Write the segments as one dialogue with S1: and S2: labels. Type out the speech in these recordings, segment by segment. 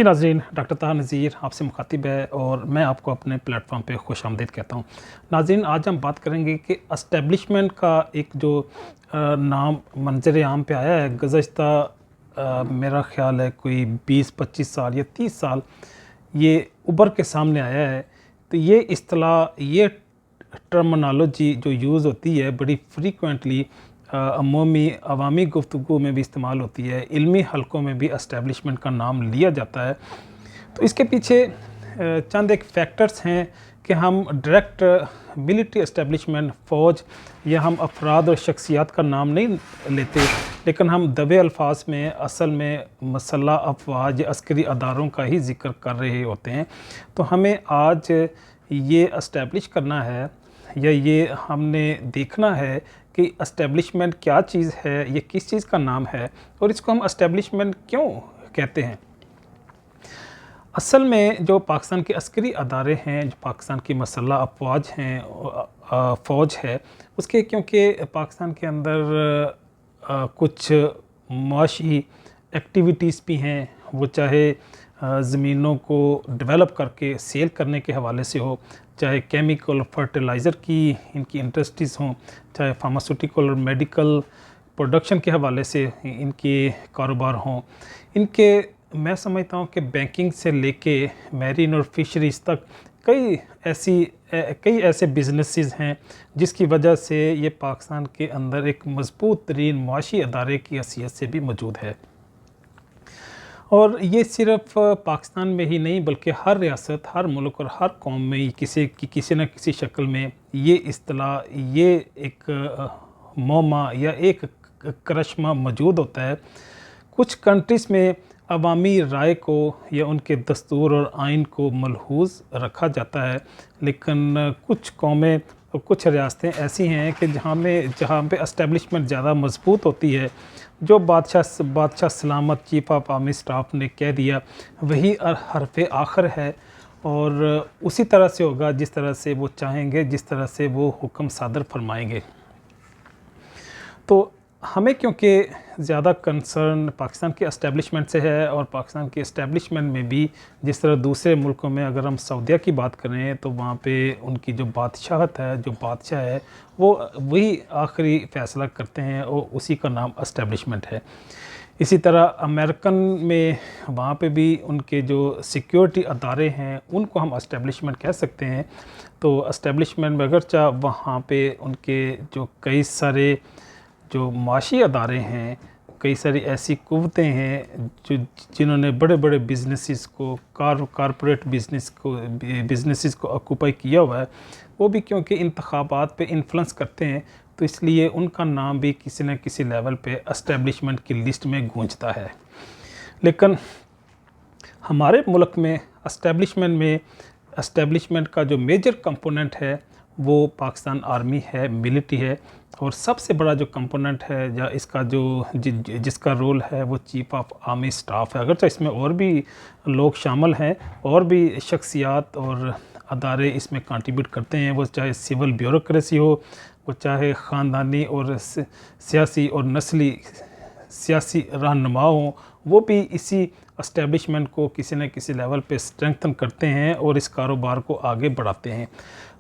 S1: जी नाज़रीन, डॉक्टर ताहा नज़ीर आपसे मुखातिब है और मैं आपको अपने प्लेटफॉर्म पे खुशामदीद कहता हूँ। नाज़रीन, आज हम बात करेंगे कि एस्टेब्लिशमेंट का एक जो नाम मंजर आम पे आया है गुज़श्ता मेरा ख़्याल है कोई 20-25 साल या 30 साल ये उभर के सामने आया है। तो ये इस्तिलाह, ये टर्मिनोलॉजी जो यूज़ होती है बड़ी फ्रीक्वेंटली अमूमी अवामी गुफ्तगू में भी इस्तेमाल होती है, इल्मी हलकों में भी एस्टेब्लिशमेंट का नाम लिया जाता है। तो इसके पीछे चंद एक फैक्टर्स हैं कि हम डायरेक्ट मिलिट्री एस्टेब्लिशमेंट, फ़ौज या हम अफराद और शख्सियात का नाम नहीं लेते, लेकिन हम दबे अल्फाज में असल में मसल्ह अफवाज या अस्करी अदारों का ही ज़िक्र कर रहे होते हैं। तो हमें आज ये एस्टेब्लिश करना है या ये हमने देखना है कि एस्टेब्लिशमेंट क्या चीज़ है, ये किस चीज़ का नाम है और इसको हम एस्टेब्लिशमेंट क्यों कहते हैं। असल में जो पाकिस्तान के अस्करी अदारे हैं, जो पाकिस्तान की मसल्ह अफवाज हैं, फ़ौज है, उसके क्योंकि पाकिस्तान के अंदर कुछ मुआशी एक्टिविटीज़ भी हैं, वो चाहे ज़मीनों को डेवलप करके सेल करने के हवाले से हो, चाहे केमिकल फर्टिलाइज़र की इनकी इंडस्ट्रीज़ हों, चाहे फार्मास्यूटिकल और मेडिकल प्रोडक्शन के हवाले से इनके कारोबार हों। इनके मैं समझता हूँ कि बैंकिंग से लेके मैरीन और फिशरीज़ तक कई ऐसे बिजनेसेस हैं जिसकी वजह से ये पाकिस्तान के अंदर एक मजबूत तरीन मुआशी अदारे की हैसियत से भी मौजूद है। और ये सिर्फ पाकिस्तान में ही नहीं बल्कि हर रियासत, हर मुल्क और हर कौम में किसी न किसी शक्ल में ये इस्तिलाह, ये एक मोमा या एक करश्मा मौजूद होता है। कुछ कंट्रीज़ में अवामी राय को या उनके दस्तूर और आइन को मलहूज़ रखा जाता है, लेकिन कुछ कौमें और कुछ रियासतें ऐसी हैं कि जहाँ पे एस्टेब्लिशमेंट ज़्यादा मजबूत होती है। जो बादशाह सलामत चीफ ऑफ आर्मी स्टाफ ने कह दिया वही हरफ़ आखिर है और उसी तरह से होगा जिस तरह से वो चाहेंगे, जिस तरह से वो हुक्म सादर फरमाएंगे। तो हमें क्योंकि ज़्यादा कंसर्न पाकिस्तान के एस्टेब्लिशमेंट से है और पाकिस्तान के एस्टेब्लिशमेंट में भी जिस तरह दूसरे मुल्कों में अगर हम सऊदीया की बात करें तो वहाँ पे उनकी जो बादशाहत है, जो बादशाह है, वो वही आखिरी फ़ैसला करते हैं और उसी का नाम एस्टेब्लिशमेंट है। इसी तरह अमेरिकन में वहाँ पे भी उनके जो सिक्योरिटी अदारे हैं उनको हम एस्टेब्लिशमेंट कह सकते हैं। तो एस्टेब्लिशमेंट में अगरचा वहाँ पे उनके जो कई सारे जो माशी अदारे हैं, कई सारी ऐसी कुव्वतें हैं जिन्होंने बड़े बड़े बिजनेसेस को कारपोरेट बिजनेसेस को ऑक्यूपाई किया हुआ है, वो भी क्योंकि इंतखाबात पे इन्फ्लुएंस करते हैं, तो इसलिए उनका नाम भी किसी न किसी लेवल पे एस्टेब्लिशमेंट की लिस्ट में गूंजता है। लेकिन हमारे मुल्क में एस्टेब्लिशमेंट का जो मेजर कंपोनेंट है वो पाकिस्तान आर्मी है, मिलिट्री है, और सबसे बड़ा जो कंपोनेंट है या इसका जिसका रोल है वो चीफ ऑफ आर्मी स्टाफ है। अगरचे इसमें और भी लोग शामिल हैं, और भी शख्सियात और अदारे इसमें कंट्रीब्यूट करते हैं, वो चाहे सिविल ब्यूरोक्रेसी हो, वो चाहे ख़ानदानी और सियासी और नस्ली सियासी रहनुमा हो, वो भी इसी एस्टेब्लिशमेंट को किसी न किसी लेवल पे स्ट्रेंथन करते हैं और इस कारोबार को आगे बढ़ाते हैं।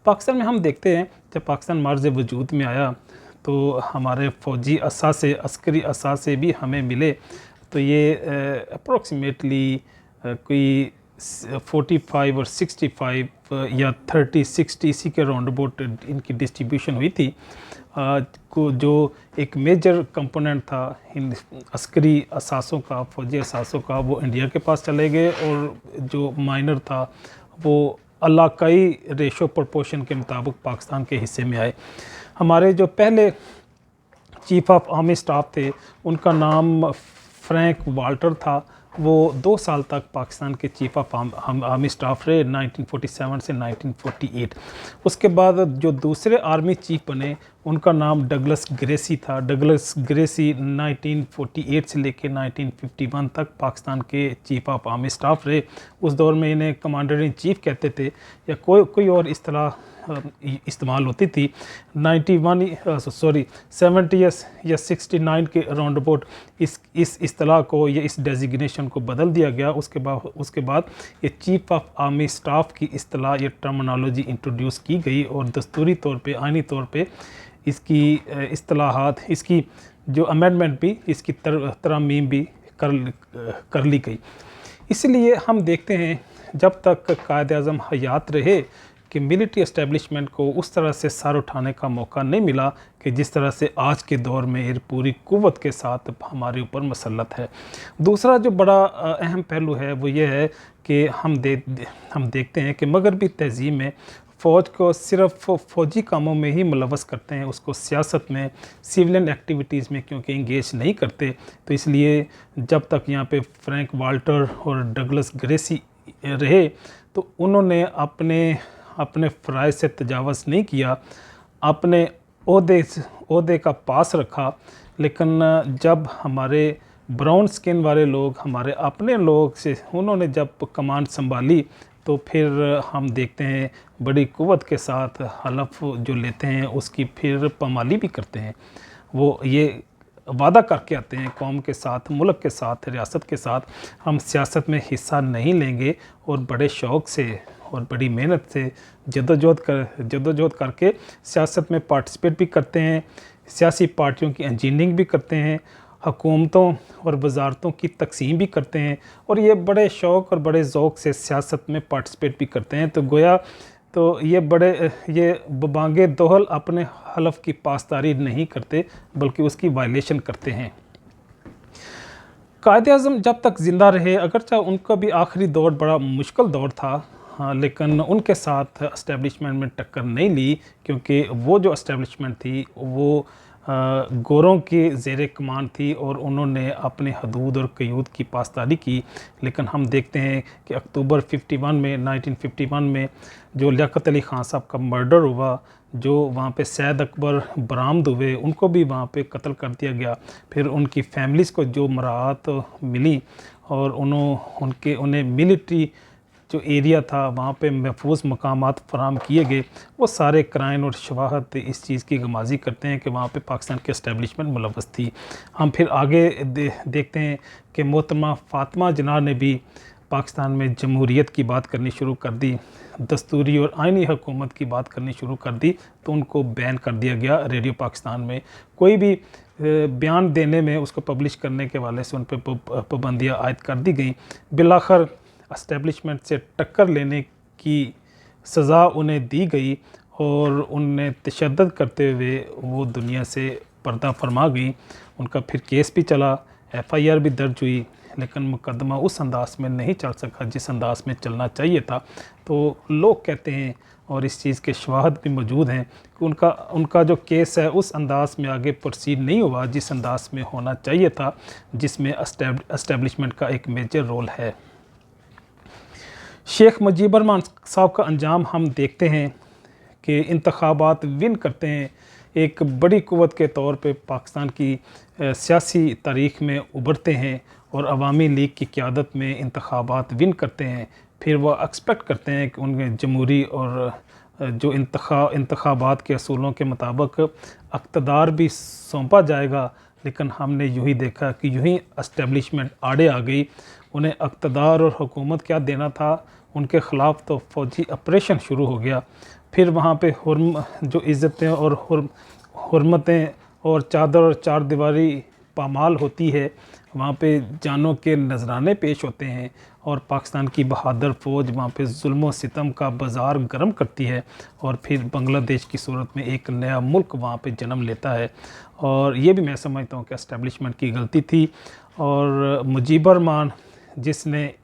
S1: पाकिस्तान में हम देखते हैं जब पाकिस्तान मार्ज़ वजूद में आया तो हमारे फ़ौजी असासे, अस्करी असासे भी हमें मिले। तो ये अप्रोक्सीमेटली कोई 45 और 65 या 30-60 इसी के राउंड अबाउट इनकी डिस्ट्रीब्यूशन हुई थी। को जो एक मेजर कंपोनेंट था इन अस्करी असासों का, फ़ौजी असासों का, वो इंडिया के पास चले गए, और जो माइनर था वो इलाकाई रेशो प्रोपोर्शन के मुताबिक पाकिस्तान के हिस्से में आए। हमारे जो पहले चीफ ऑफ आर्मी स्टाफ थे उनका नाम फ्रैंक वाल्टर था। वो 2 साल तक पाकिस्तान के चीफ ऑफ आर्मी स्टाफ रहे 1947 से 1948। उसके बाद जो दूसरे आर्मी चीफ बने उनका नाम डगलस ग्रेसी था। डगलस ग्रेसी 1948 से लेकर 1951 तक पाकिस्तान के चीफ ऑफ आर्मी स्टाफ रहे। उस दौर में इन्हें कमांडर इन चीफ कहते थे या कोई और इस तरह इस्तेमाल होती थी। 70 या 69 के राउंड अबाउट इस इस्तिलाह को या इस डेजिग्नेशन को बदल दिया गया। उसके बाद ये चीफ ऑफ आर्मी स्टाफ की इस्तिलाह या टर्मिनोलॉजी इंट्रोड्यूस की गई और दस्तूरी तौर पे, आइनी तौर पे इसकी इस्तिलाहात, इसकी जो अमेंडमेंट भी, इसकी तरमीम भी कर ली गई। इसलिए हम देखते हैं जब तक कायद-ए-आज़म हयात रहे कि मिलिट्री एस्टेब्लिशमेंट को उस तरह से सर उठाने का मौका नहीं मिला कि जिस तरह से आज के दौर में ये पूरी कुव्वत के साथ हमारे ऊपर मसलत है। दूसरा जो बड़ा अहम पहलू है वो ये है कि हम देखते हैं कि मगरबी तहज़ीब में फ़ौज को सिर्फ फ़ौजी कामों में ही मुलव्वस करते हैं, उसको सियासत में, सिविलियन एक्टिविटीज़ में क्योंकि इंगेज नहीं करते। तो इसलिए जब तक यहाँ पे फ्रैंक वाल्टर और डगलस ग्रेसी रहे तो उन्होंने अपने फ़राइज़ से तजावज़ नहीं किया, अपने ओहदे का पास रखा। लेकिन जब हमारे ब्राउन स्किन वाले लोग, हमारे अपने लोग से उन्होंने जब कमांड संभाली तो फिर हम देखते हैं बड़ी कुव्वत के साथ हलफ जो लेते हैं उसकी फिर पामाली भी करते हैं। वो ये वादा करके आते हैं कौम के साथ, मुल्क के साथ, रियासत के साथ हम सियासत में हिस्सा नहीं लेंगे और बड़े शौक़ से और बड़ी मेहनत से जद्दोजहद करके सियासत में पार्टिसिपेट भी करते हैं, सियासी पार्टियों की इंजीनियरिंग भी करते हैं, हुकूमतों और वजारतों की तकसीम भी करते हैं और ये बड़े शौक़ और बड़े ज़ौक़ से सियासत में पार्टिसिपेट भी करते हैं। तो गोया तो ये बबांगे दोहल अपने हलफ की पासदारी नहीं करते बल्कि उसकी वायलेशन करते हैं। कायद-ए-आज़म जब तक ज़िंदा रहे, अगरचे उनका भी आखिरी दौर बड़ा मुश्किल दौर था, हाँ, लेकिन उनके साथ एस्टेब्लिशमेंट में टक्कर नहीं ली क्योंकि वो जो एस्टेब्लिशमेंट थी वो गोरों के ज़ेर कमान थी और उन्होंने अपने हदूद और क़यूद की पासदारी की। लेकिन हम देखते हैं कि अक्टूबर 1951 में जो लियाकत अली ख़ान साहब का मर्डर हुआ, जो वहाँ पे सैयद अकबर बरामद हुए, उनको भी वहाँ पे कत्ल कर दिया गया। फिर उनकी फैमिलीज़ को जो मराहत मिली और उन्हें मिलिट्री जो एरिया था वहाँ पे महफूज मकामात फराहम किए गए, वो सारे क्राइन और शवाहद इस चीज़ की गमाजी करते हैं कि वहाँ पे पाकिस्तान की एस्टेब्लिशमेंट मुलव्वस थी। हम फिर आगे देखते हैं कि मोहतरमा फ़ातिमा जिन्ना ने भी पाकिस्तान में जमहूरियत की बात करनी शुरू कर दी, दस्तूरी और आइनी हुकूमत की बात करनी शुरू कर दी, तो उनको बैन कर दिया गया। रेडियो पाकिस्तान में कोई भी बयान देने में, उसको पब्लिश करने के वाले से उन पर पाबंदियाँ आयद कर दी गई। बिलाखिर एस्टेब्लिशमेंट से टक्कर लेने की सज़ा उन्हें दी गई और उन्हें तशद्दुद करते हुए वो दुनिया से पर्दा फरमा गई। उनका फिर केस भी चला, FIR भी दर्ज हुई, लेकिन मुकदमा उस अंदाज में नहीं चल सका जिस अंदाज में चलना चाहिए था। तो लोग कहते हैं और इस चीज़ के शवाहद भी मौजूद हैं कि उनका जो केस है उस अंदाज में आगे प्रोसीड नहीं हुआ जिस अंदाज में होना चाहिए था, जिसमें एस्टेब्लिशमेंट का एक मेजर रोल है। शेख मुजीबर रहमान साहब का अंजाम हम देखते हैं कि इंतखाबात विन करते हैं, एक बड़ी कुव्वत के तौर पे पाकिस्तान की सियासी तारीख़ में उभरते हैं और अवामी लीग की क़यादत में इंतखाबात विन करते हैं। फिर वह एक्सपेक्ट करते हैं कि उन्हें जमहूरी और जो इंतखाबात के असूलों के मुताबिक इक़्तिदार भी सौंपा जाएगा, लेकिन हमने यूँ ही देखा कि यूँ ही एस्टेब्लिशमेंट आड़े आ गई। उन्हें इक़्तिदार और हुकूमत क्या देना था, उनके ख़िलाफ़ तो फ़ौजी ऑपरेशन शुरू हो गया। फिर वहाँ पे जो इज़्ज़तें और हुर्मतें और चादर और चार दीवारी पामाल होती है, वहाँ पे जानों के नजराने पेश होते हैं और पाकिस्तान की बहादुर फ़ौज वहाँ पे जुल्म व सितम का बाज़ार गर्म करती है और फिर बांग्लादेश की सूरत में एक नया मुल्क वहाँ पे जन्म लेता है। और ये भी मैं समझता हूँ कि एस्टेब्लिशमेंट की गलती थी। और मुजीबर रहमान जिसने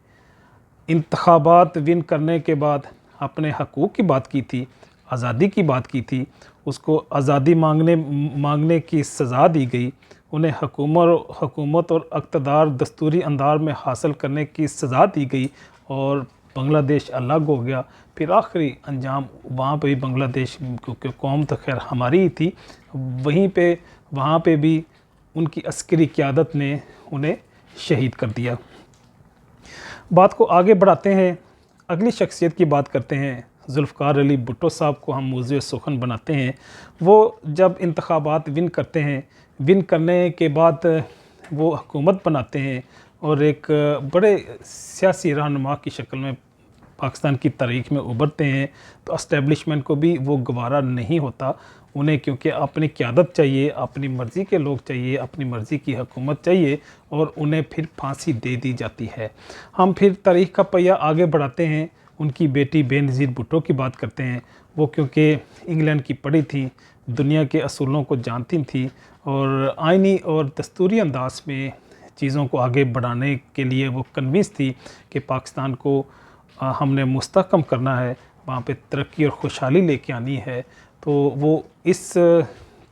S1: इंतखाबात विन करने के बाद अपने हकूक़ की बात की थी, आज़ादी की बात की थी, उसको आज़ादी मांगने की सज़ा दी गई, उन्हें हुकूमत और इक़्तिदार दस्तूरी अंदाज में हासिल करने की सज़ा दी गई और बांग्लादेश अलग हो गया। फिर आखिरी अंजाम वहाँ पे भी बांग्लादेश, क्योंकि कौम तो खैर हमारी ही थी, वहाँ पे भी उनकी अस्करी क़यादत ने उन्हें शहीद कर दिया। बात को आगे बढ़ाते हैं, अगली शख्सियत की बात करते हैं, ذوالفقار علی بھٹو صاحب کو ہم موضوع سخن بناتے ہیں، وہ جب انتخابات ون کرتے ہیں، ون کرنے کے بعد وہ حکومت بناتے ہیں اور ایک بڑے سیاسی رہنما کی شکل میں پاکستان کی تاریخ میں ابھرتے ہیں، تو اسٹیبلشمنٹ کو بھی وہ گوارا نہیں ہوتا انہیں، کیونکہ اپنی قیادت چاہیے، اپنی مرضی کے لوگ چاہیے، اپنی مرضی کی حکومت چاہیے، اور انہیں پھر پھانسی دے دی جاتی ہے۔ ہم پھر تاریخ کا پہیہ آگے بڑھاتے ہیں، ان کی بیٹی بے نظیر بھٹو کی بات کرتے ہیں۔ وہ کیونکہ انگلینڈ کی پڑھی تھیں، دنیا کے اصولوں کو جانتی تھیں، اور آئینی اور دستوری انداز میں چیزوں کو آگے بڑھانے کے لیے وہ کنوینس تھی کہ پاکستان کو ہم نے مستحکم کرنا ہے، وہاں پہ ترقی اور خوشحالی لے کے آنی ہے۔ تو وہ اس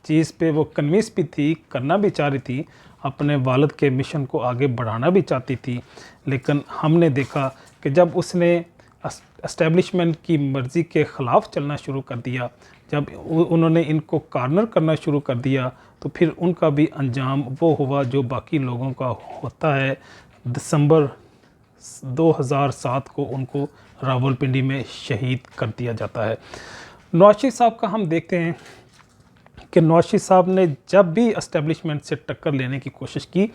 S1: چیز پہ وہ کنوینس بھی تھی، کرنا بھی چاہ رہی تھی، اپنے والد کے مشن کو آگے بڑھانا بھی چاہتی تھی، لیکن ہم نے دیکھا کہ جب اس نے اسٹیبلشمنٹ کی مرضی کے خلاف چلنا شروع کر دیا، جب انہوں نے ان کو کارنر کرنا شروع کر دیا، تو پھر ان کا بھی انجام وہ ہوا جو باقی لوگوں کا ہوتا ہے۔ دسمبر 2007 کو ان کو راولپنڈی میں شہید کر دیا جاتا ہے۔ نواز شریف صاحب کا ہم دیکھتے ہیں کہ نواز شریف صاحب نے جب بھی اسٹیبلشمنٹ سے ٹکر لینے کی کوشش کی،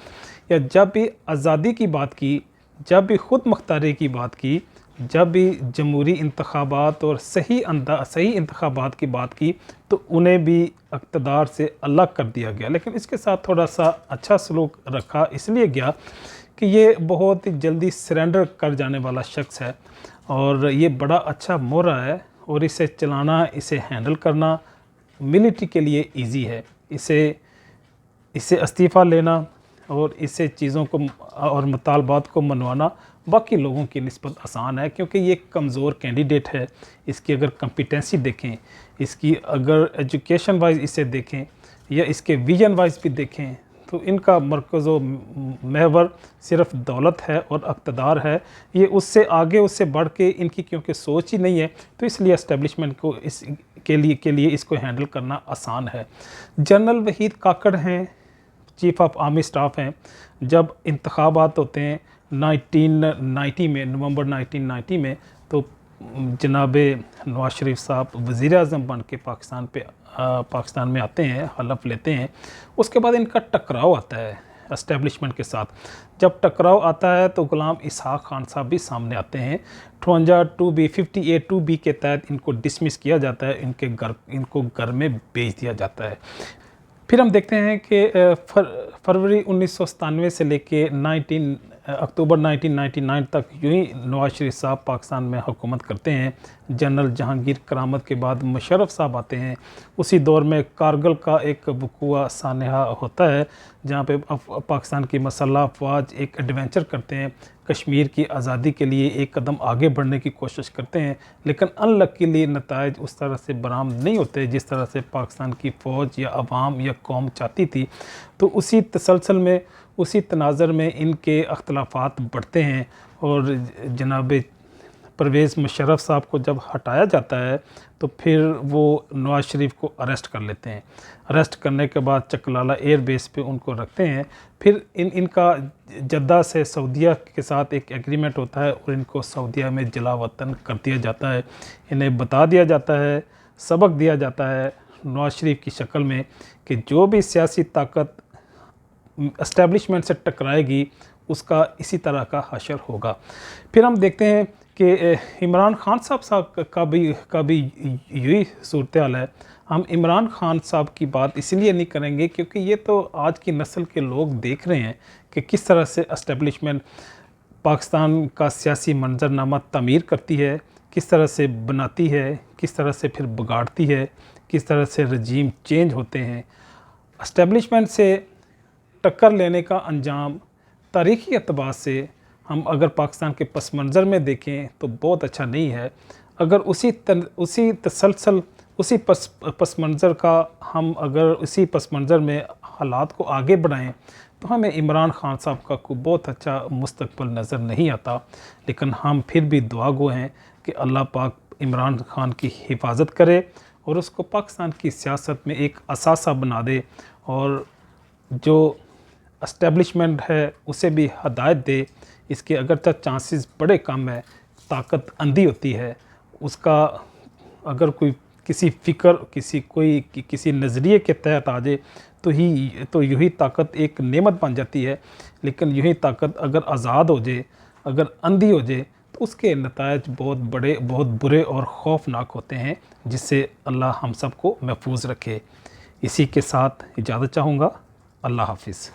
S1: یا جب بھی آزادی کی بات کی، جب بھی خود مختاری کی بات کی، جب بھی جمہوری انتخابات اور صحیح انتخابات کی بات کی، تو انہیں بھی اقتدار سے الگ کر دیا گیا۔ لیکن اس کے ساتھ تھوڑا سا اچھا سلوک رکھا اس لیے گیا کہ یہ بہت جلدی سرنڈر کر جانے والا شخص ہے، اور یہ بڑا اچھا مورا ہے، اور اسے چلانا، اسے ہینڈل کرنا ملٹری کے لیے ایزی ہے۔ اسے استعفیٰ لینا اور اسے چیزوں کو اور مطالبات کو منوانا باقی لوگوں کی نسبت آسان ہے، کیونکہ یہ کمزور کینڈیڈیٹ ہے۔ اس کی اگر کمپیٹنسی دیکھیں، اس کی اگر ایجوکیشن وائز اسے دیکھیں، یا اس کے ویژن وائز بھی دیکھیں، تو ان کا مرکز و محور صرف دولت ہے اور اقتدار ہے۔ یہ اس سے آگے، اس سے بڑھ کے ان کی کیونکہ سوچ ہی نہیں ہے، تو اس لیے اسٹیبلشمنٹ کو اس کے لیے اس کو ہینڈل کرنا آسان ہے۔ جنرل وحید کاکڑ ہیں، چیف آف آرمی سٹاف ہیں۔ جب انتخابات ہوتے ہیں 1990 میں، نومبر 1990 میں، تو جناب نواز شریف صاحب وزیر اعظم بن کے پاکستان میں آتے ہیں، حلف لیتے ہیں۔ اس کے بعد ان کا ٹکراؤ آتا ہے اسٹیبلشمنٹ کے ساتھ۔ جب ٹکراؤ آتا ہے تو غلام اسحاق خان صاحب بھی سامنے آتے ہیں۔ 58(2) کے تحت ان کو ڈسمس کیا جاتا ہے، ان کو گھر میں بھیج دیا جاتا ہے۔ پھر ہم دیکھتے ہیں کہ فروری 1997 سے لے کے اکتوبر 1999 تک یوں ہی نواز شریف صاحب پاکستان میں حکومت کرتے ہیں۔ جنرل جہانگیر کرامت کے بعد مشرف صاحب آتے ہیں۔ اسی دور میں کارگل کا ایک وقوع سانحہ ہوتا ہے، جہاں پہ پاکستان کی مسلح افواج ایک ایڈونچر کرتے ہیں، کشمیر کی آزادی کے لیے ایک قدم آگے بڑھنے کی کوشش کرتے ہیں، لیکن ان لکیلی نتائج اس طرح سے برآمد نہیں ہوتے جس طرح سے پاکستان کی فوج یا عوام یا قوم چاہتی تھی۔ تو اسی تسلسل میں، اسی تناظر میں ان کے اختلافات بڑھتے ہیں، اور جناب پرویز مشرف صاحب کو جب ہٹایا جاتا ہے تو پھر وہ نواز شریف کو اریسٹ کر لیتے ہیں۔ اریسٹ کرنے کے بعد چکلالہ ایئر بیس پہ ان کو رکھتے ہیں۔ پھر ان کا جدہ سے سعودیہ کے ساتھ ایک ایگریمنٹ ہوتا ہے، اور ان کو سعودیہ میں جلا وطن کر دیا جاتا ہے۔ انہیں بتا دیا جاتا ہے، سبق دیا جاتا ہے نواز شریف کی شکل میں، کہ جو بھی سیاسی طاقت اسٹیبلشمنٹ سے ٹکرائے گی اس کا اسی طرح کا حشر ہوگا۔ پھر ہم دیکھتے ہیں کہ عمران خان صاحب کا بھی یہی صورتحال ہے۔ ہم عمران خان صاحب کی بات اس لیے نہیں کریں گے کیونکہ یہ تو آج کی نسل کے لوگ دیکھ رہے ہیں کہ کس طرح سے اسٹیبلشمنٹ پاکستان کا سیاسی منظرنامہ تعمیر کرتی ہے، کس طرح سے بناتی ہے، کس طرح سے پھر بگاڑتی ہے، کس طرح سے رجیم چینج ہوتے ہیں۔ اسٹیبلشمنٹ سے ٹکر لینے کا انجام تاریخی اعتبار سے ہم اگر پاکستان کے پس منظر میں دیکھیں تو بہت اچھا نہیں ہے۔ اگر اسی تسلسل، اسی پس منظر کا ہم اگر اسی پس منظر میں حالات کو آگے بڑھائیں تو ہمیں عمران خان صاحب کا کوئی بہت اچھا مستقبل نظر نہیں آتا، لیکن ہم پھر بھی دعا گو ہیں کہ اللہ پاک عمران خان کی حفاظت کرے اور اس کو پاکستان کی سیاست میں ایک اثاثہ بنا دے، اور جو اسٹیبلشمنٹ ہے اسے بھی ہدایت دے۔ اس کے اگرچہ چانسز بڑے کم ہیں، طاقت اندھی ہوتی ہے، اس کا اگر کوئی کسی فکر کسی نظریے کے تحت آ جائے تو یہی طاقت ایک نعمت بن جاتی ہے، لیکن یہی طاقت اگر آزاد ہو جائے، اگر اندھی ہو جائے تو اس کے نتائج بہت برے اور خوفناک ہوتے ہیں، جس سے اللہ ہم سب کو محفوظ رکھے۔ اسی کے ساتھ اجازت چاہوں گا۔ اللہ حافظ۔